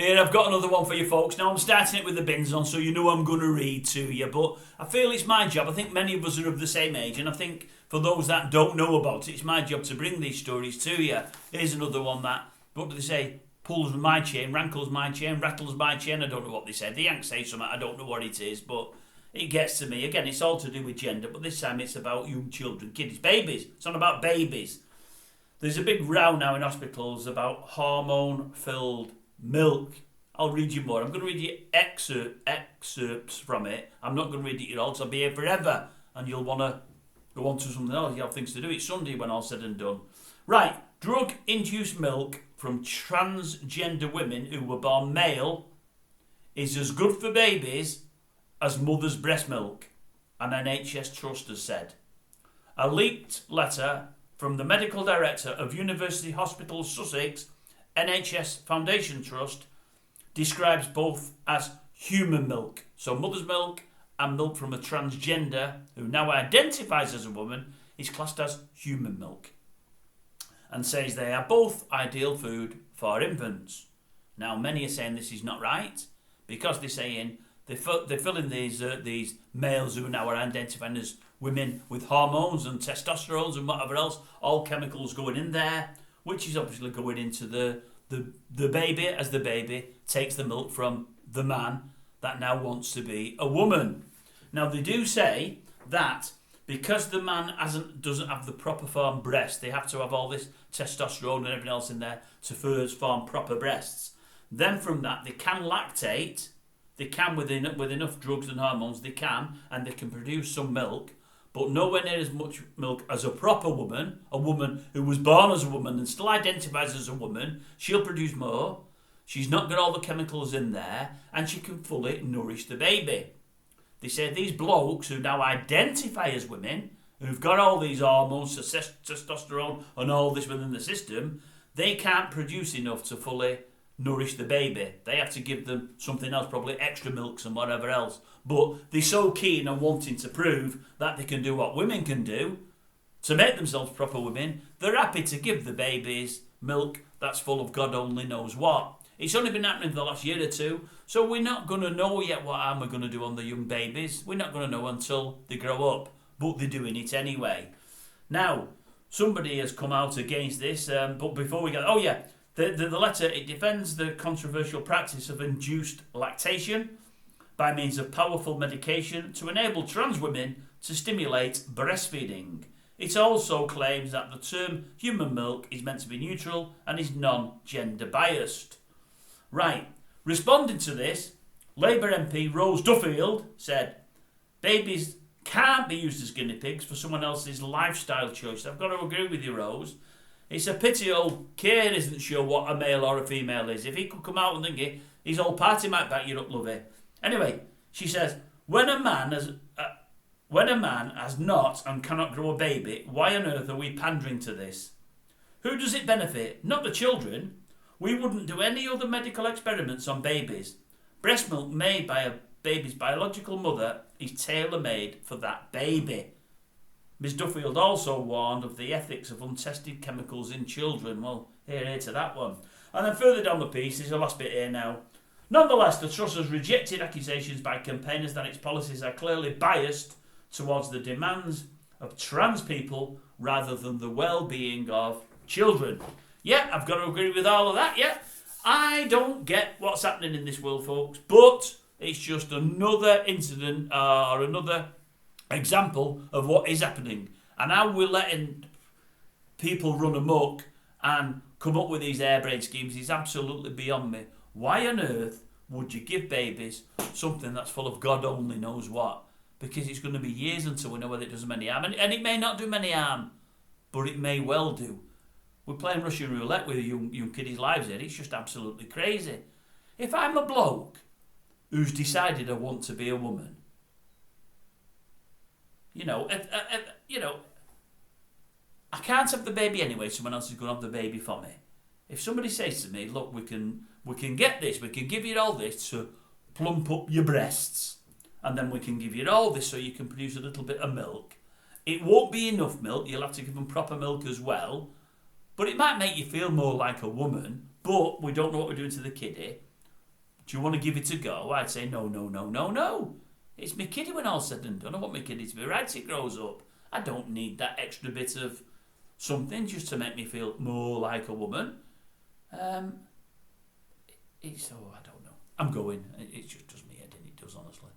Here, I've got another one for you folks. Now, I'm starting it with the bins on, so you know I'm going to read to you. But I feel it's my job. I think many of us are of the same age. And I think for those that don't know about it, it's my job to bring these stories to you. Here's another one that, what do they say? Pulls my chain, rankles my chain, rattles my chain. I don't know what they said. The Yanks say something. I don't know what it is. But it gets to me. Again, it's all to do with gender. But this time it's about young children, kids, babies. It's not about babies. There's a big row now in hospitals about hormone-filled milk. I'll read you more. I'm going to read you excerpts from it. I'm not going to read it all, because I'll be here forever. And you'll want to go on to something else. You have things to do. It's Sunday when all's said and done. Right. Drug-induced milk from transgender women who were born male is as good for babies as mother's breast milk, an NHS trust has said. A leaked letter from the medical director of University Hospital Sussex NHS Foundation Trust describes both as human milk, so mother's milk, and milk from a transgender who now identifies as a woman is classed as human milk, and says they are both ideal food for infants. Now, many are saying this is not right, because they're saying they're filling these males who now are identifying as women with hormones and testosterone and whatever else, all chemicals going in there, which is obviously going into the baby, as the baby takes the milk from the man that now wants to be a woman. Now, they do say that because the man doesn't have the proper form breast, they have to have all this testosterone and everything else in there to first form proper breasts. Then from that, they can lactate. They can, with enough drugs and hormones, they can, and they can produce some milk, but nowhere near as much milk as a proper woman, a woman who was born as a woman and still identifies as a woman. She'll produce more. She's not got all the chemicals in there, and she can fully nourish the baby. They say these blokes who now identify as women, who've got all these hormones, testosterone and all this within the system, they can't produce enough to fully nourish the baby. They have to give them something else, probably extra milks and whatever else. But they're so keen on wanting to prove that they can do what women can do to make themselves proper women, they're happy to give the babies milk that's full of God only knows what. It's only been happening for the last year or two, so we're not going to know yet what harm we're going to do on the young babies. We're not going to know until they grow up, but they're doing it anyway. Now, somebody has come out against this, but before we go, the letter, it defends the controversial practice of induced lactation by means of powerful medication to enable trans women to stimulate breastfeeding. It also claims that the term human milk is meant to be neutral and is non-gender biased. Right, responding to this, Labour MP Rose Duffield said, babies can't be used as guinea pigs for someone else's lifestyle choice. I've got to agree with you, Rose. It's a pity old Keir isn't sure what a male or a female is. If he could come out and think it, his whole party might back you up, lovey. Anyway, she says, when a man has not and cannot grow a baby, why on earth are we pandering to this? Who does it benefit? Not the children. We wouldn't do any other medical experiments on babies. Breast milk made by a baby's biological mother is tailor-made for that baby. Ms Duffield also warned of the ethics of untested chemicals in children. Well, here to that one. And then further down the piece, there's the last bit here now. Nonetheless, the Trust has rejected accusations by campaigners that its policies are clearly biased towards the demands of trans people rather than the well-being of children. Yeah, I've got to agree with all of that, yeah. I don't get what's happening in this world, folks, but it's just another incident or another example of what is happening. And how we're letting people run amok and come up with these airbrain schemes is absolutely beyond me. Why on earth would you give babies something that's full of God only knows what? Because it's going to be years until we know whether it does them any harm. And it may not do them any harm, but it may well do. We're playing Russian roulette with young kiddies' lives here. It's just absolutely crazy. If I'm a bloke who's decided I want to be a woman, I can't have the baby anyway. Someone else is going to have the baby for me. If somebody says to me, look, we can get this, we can give you all this to plump up your breasts, and then we can give you all this so you can produce a little bit of milk. It won't be enough milk. You'll have to give them proper milk as well. But it might make you feel more like a woman, but we don't know what we're doing to the kiddie. Do you want to give it a go? I'd say no, no, no, no, no. It's my kiddie when all said and done. I want my kiddie to be right as it grows up. I don't need that extra bit of something just to make me feel more like a woman. I don't know. I'm going. It just does me head in. It does, honestly.